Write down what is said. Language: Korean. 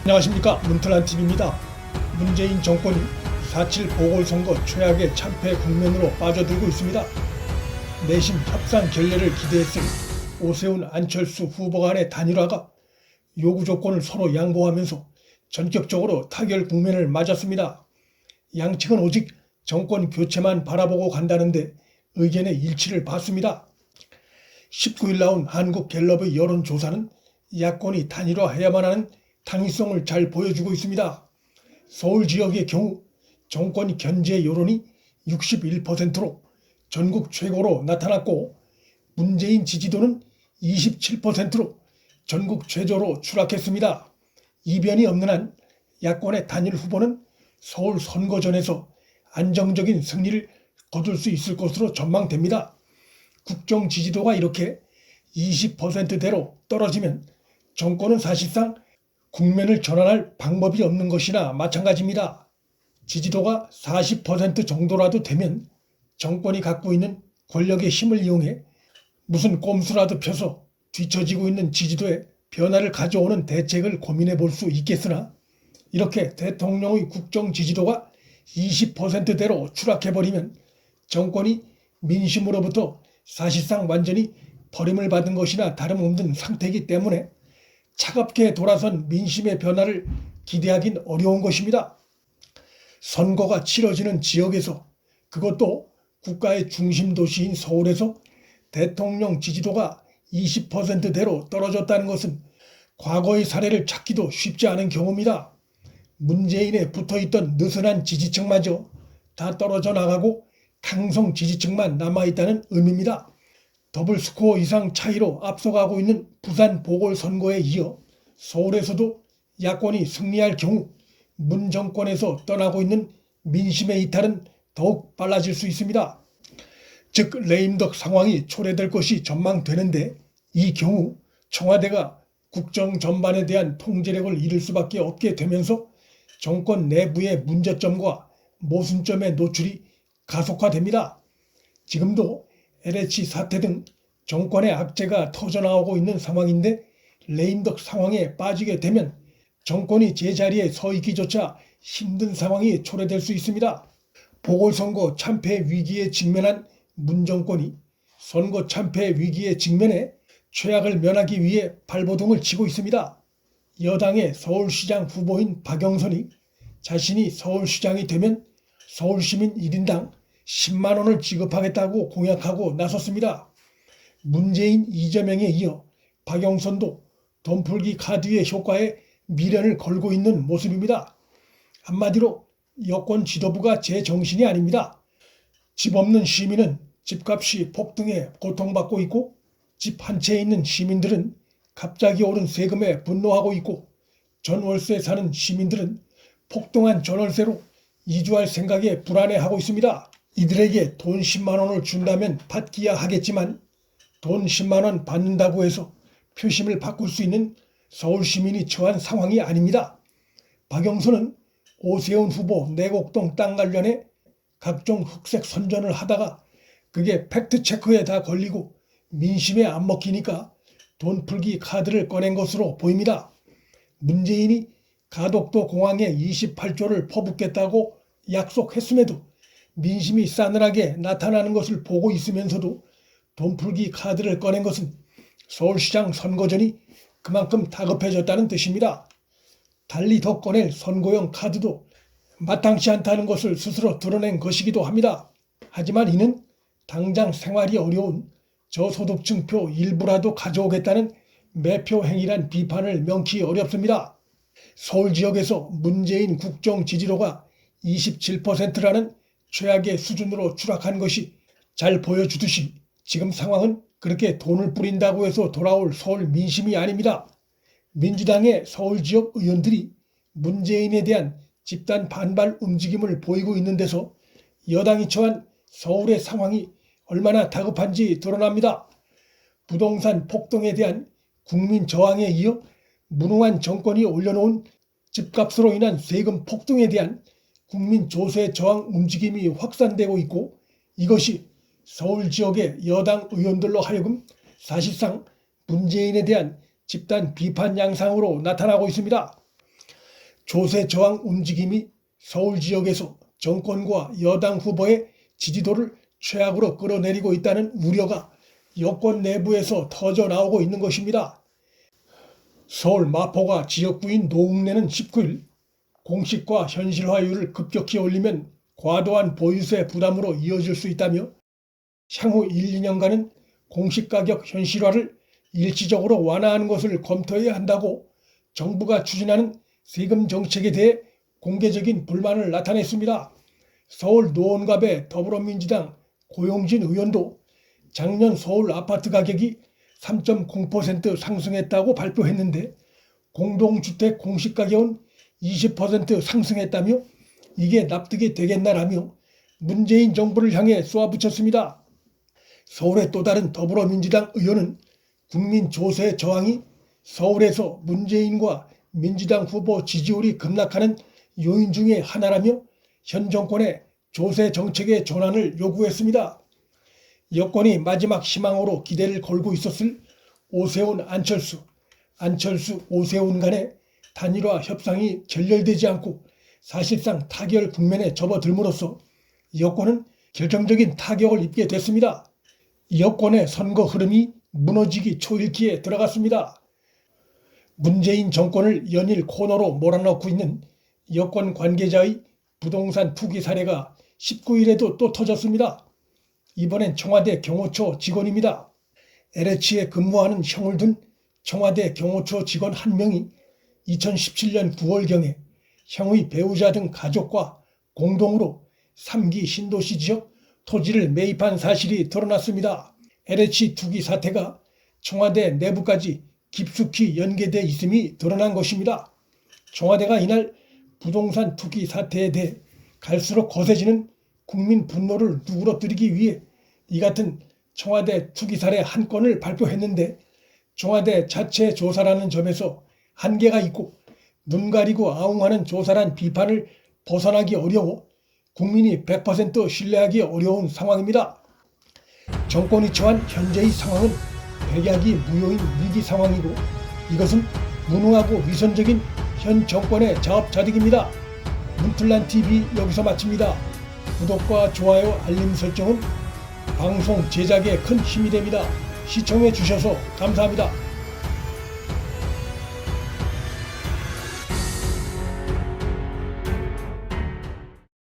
안녕하십니까, 문틀란TV입니다. 문재인 정권이 4.7 보궐선거 최악의 참패 국면으로 빠져들고 있습니다. 내심 협상 결례를 기대했을 오세훈 안철수 후보 간의 단일화가 요구 조건을 서로 양보하면서 전격적으로 타결 국면을 맞았습니다. 양측은 오직 정권 교체만 바라보고 간다는데 의견의 일치를 봤습니다. 19일 나온 한국갤럽의 여론조사는 야권이 단일화해야만 하는 당위성을 잘 보여주고 있습니다. 서울 지역의 경우 정권 견제 여론이 61%로 전국 최고로 나타났고, 문재인 지지도는 27%로 전국 최저로 추락했습니다. 이변이 없는 한 야권의 단일 후보는 서울 선거전에서 안정적인 승리를 거둘 수 있을 것으로 전망됩니다. 국정 지지도가 이렇게 20%대로 떨어지면 정권은 사실상 국면을 전환할 방법이 없는 것이나 마찬가지입니다. 지지도가 40% 정도라도 되면 정권이 갖고 있는 권력의 힘을 이용해 무슨 꼼수라도 펴서 뒤처지고 있는 지지도에 변화를 가져오는 대책을 고민해 볼 수 있겠으나, 이렇게 대통령의 국정 지지도가 20%대로 추락해버리면 정권이 민심으로부터 사실상 완전히 버림을 받은 것이나 다름없는 상태이기 때문에 차갑게 돌아선 민심의 변화를 기대하긴 어려운 것입니다. 선거가 치러지는 지역에서, 그것도 국가의 중심 도시인 서울에서 대통령 지지도가 20%대로 떨어졌다는 것은 과거의 사례를 찾기도 쉽지 않은 경우입니다. 문재인에 붙어있던 느슨한 지지층마저 다 떨어져 나가고 강성 지지층만 남아있다는 의미입니다. 더블 스코어 이상 차이로 앞서가고 있는 부산 보궐선거에 이어 서울에서도 야권이 승리할 경우 문 정권에서 떠나고 있는 민심의 이탈은 더욱 빨라질 수 있습니다. 즉, 레임덕 상황이 초래될 것이 전망되는데, 이 경우 청와대가 국정 전반에 대한 통제력을 잃을 수밖에 없게 되면서 정권 내부의 문제점과 모순점의 노출이 가속화됩니다. 지금도 LH 사태 등 정권의 악재가 터져나오고 있는 상황인데, 레임덕 상황에 빠지게 되면 정권이 제자리에 서 있기조차 힘든 상황이 초래될 수 있습니다. 보궐선거 참패 위기에 직면한 문 정권이 선거 참패 위기에 직면해 최악을 면하기 위해 발버둥을 치고 있습니다. 여당의 서울시장 후보인 박영선이 자신이 서울시장이 되면 서울시민 1인당 10만 원을 지급하겠다고 공약하고 나섰습니다. 문재인 이재명에 이어 박영선도 돈풀기 카드의 효과에 미련을 걸고 있는 모습입니다. 한마디로 여권 지도부가 제정신이 아닙니다. 집 없는 시민은 집값이 폭등해 고통받고 있고, 집 한 채에 있는 시민들은 갑자기 오른 세금에 분노하고 있고, 전월세 사는 시민들은 폭등한 전월세로 이주할 생각에 불안해하고 있습니다. 이들에게 돈 10만 원을 준다면 받기야 하겠지만, 돈 10만 원 받는다고 해서 표심을 바꿀 수 있는 서울 시민이 처한 상황이 아닙니다. 박영선은 오세훈 후보 내곡동 땅 관련해 각종 흑색 선전을 하다가 그게 팩트체크에 다 걸리고 민심에 안 먹히니까 돈풀기 카드를 꺼낸 것으로 보입니다. 문재인이 가덕도 공항에 28조를 퍼붓겠다고 약속했음에도 민심이 싸늘하게 나타나는 것을 보고 있으면서도 돈풀기 카드를 꺼낸 것은 서울시장 선거전이 그만큼 다급해졌다는 뜻입니다. 달리 더 꺼낼 선거용 카드도 마땅치 않다는 것을 스스로 드러낸 것이기도 합니다. 하지만 이는 당장 생활이 어려운 저소득층표 일부라도 가져오겠다는 매표 행위란 비판을 명키 어렵습니다. 서울 지역에서 문재인 국정 지지도가 27%라는 최악의 수준으로 추락한 것이 잘 보여주듯이, 지금 상황은 그렇게 돈을 뿌린다고 해서 돌아올 서울 민심이 아닙니다. 민주당의 서울 지역 의원들이 문재인에 대한 집단 반발 움직임을 보이고 있는 데서 여당이 처한 서울의 상황이 얼마나 다급한지 드러납니다. 부동산 폭등에 대한 국민 저항에 이어 무능한 정권이 올려놓은 집값으로 인한 세금 폭등에 대한 국민 조세 저항 움직임이 확산되고 있고, 이것이 서울 지역의 여당 의원들로 하여금 사실상 문재인에 대한 집단 비판 양상으로 나타나고 있습니다. 조세 저항 움직임이 서울 지역에서 정권과 여당 후보의 지지도를 최악으로 끌어내리고 있다는 우려가 여권 내부에서 터져 나오고 있는 것입니다. 서울 마포가 지역구인 노웅래는 19일 공시과 현실화율을 급격히 올리면 과도한 보유세 부담으로 이어질 수 있다며 향후 1, 2년간은 공시가격 현실화를 일시적으로 완화하는 것을 검토해야 한다고 정부가 추진하는 세금 정책에 대해 공개적인 불만을 나타냈습니다. 서울 노원갑의 더불어민주당 고용진 의원도 작년 서울 아파트 가격이 3.0% 상승했다고 발표했는데 공동주택 공시가격은 20% 상승했다며 이게 납득이 되겠나라며 문재인 정부를 향해 쏘아붙였습니다. 서울의 또 다른 더불어민주당 의원은 국민 조세 저항이 서울에서 문재인과 민주당 후보 지지율이 급락하는 요인 중의 하나라며 현 정권의 조세 정책의 전환을 요구했습니다. 여권이 마지막 희망으로 기대를 걸고 있었을 오세훈 안철수 오세훈 간의 단일화 협상이 결렬되지 않고 사실상 타결 국면에 접어들므로써 여권은 결정적인 타격을 입게 됐습니다. 여권의 선거 흐름이 무너지기 초읽기에 들어갔습니다. 문재인 정권을 연일 코너로 몰아넣고 있는 여권 관계자의 부동산 투기 사례가 19일에도 또 터졌습니다. 이번엔 청와대 경호처 직원입니다. LH에 근무하는 형을 둔 청와대 경호처 직원 한 명이 2017년 9월경에 형의 배우자 등 가족과 공동으로 3기 신도시 지역 토지를 매입한 사실이 드러났습니다. LH 투기 사태가 청와대 내부까지 깊숙이 연계돼 있음이 드러난 것입니다. 청와대가 이날 부동산 투기 사태에 대해 갈수록 거세지는 국민 분노를 누그러뜨리기 위해 이 같은 청와대 투기 사례 한 건을 발표했는데 청와대 자체 조사라는 점에서 한계가 있고 눈 가리고 아웅하는 조사란 비판을 벗어나기 어려워 국민이 100% 신뢰하기 어려운 상황입니다. 정권이 처한 현재의 상황은 백약이 무효인 위기 상황이고 이것은 무능하고 위선적인 현 정권의 자업자득입니다. 문틀란TV 여기서 마칩니다. 구독과 좋아요 알림 설정은 방송 제작에 큰 힘이 됩니다. 시청해 주셔서 감사합니다.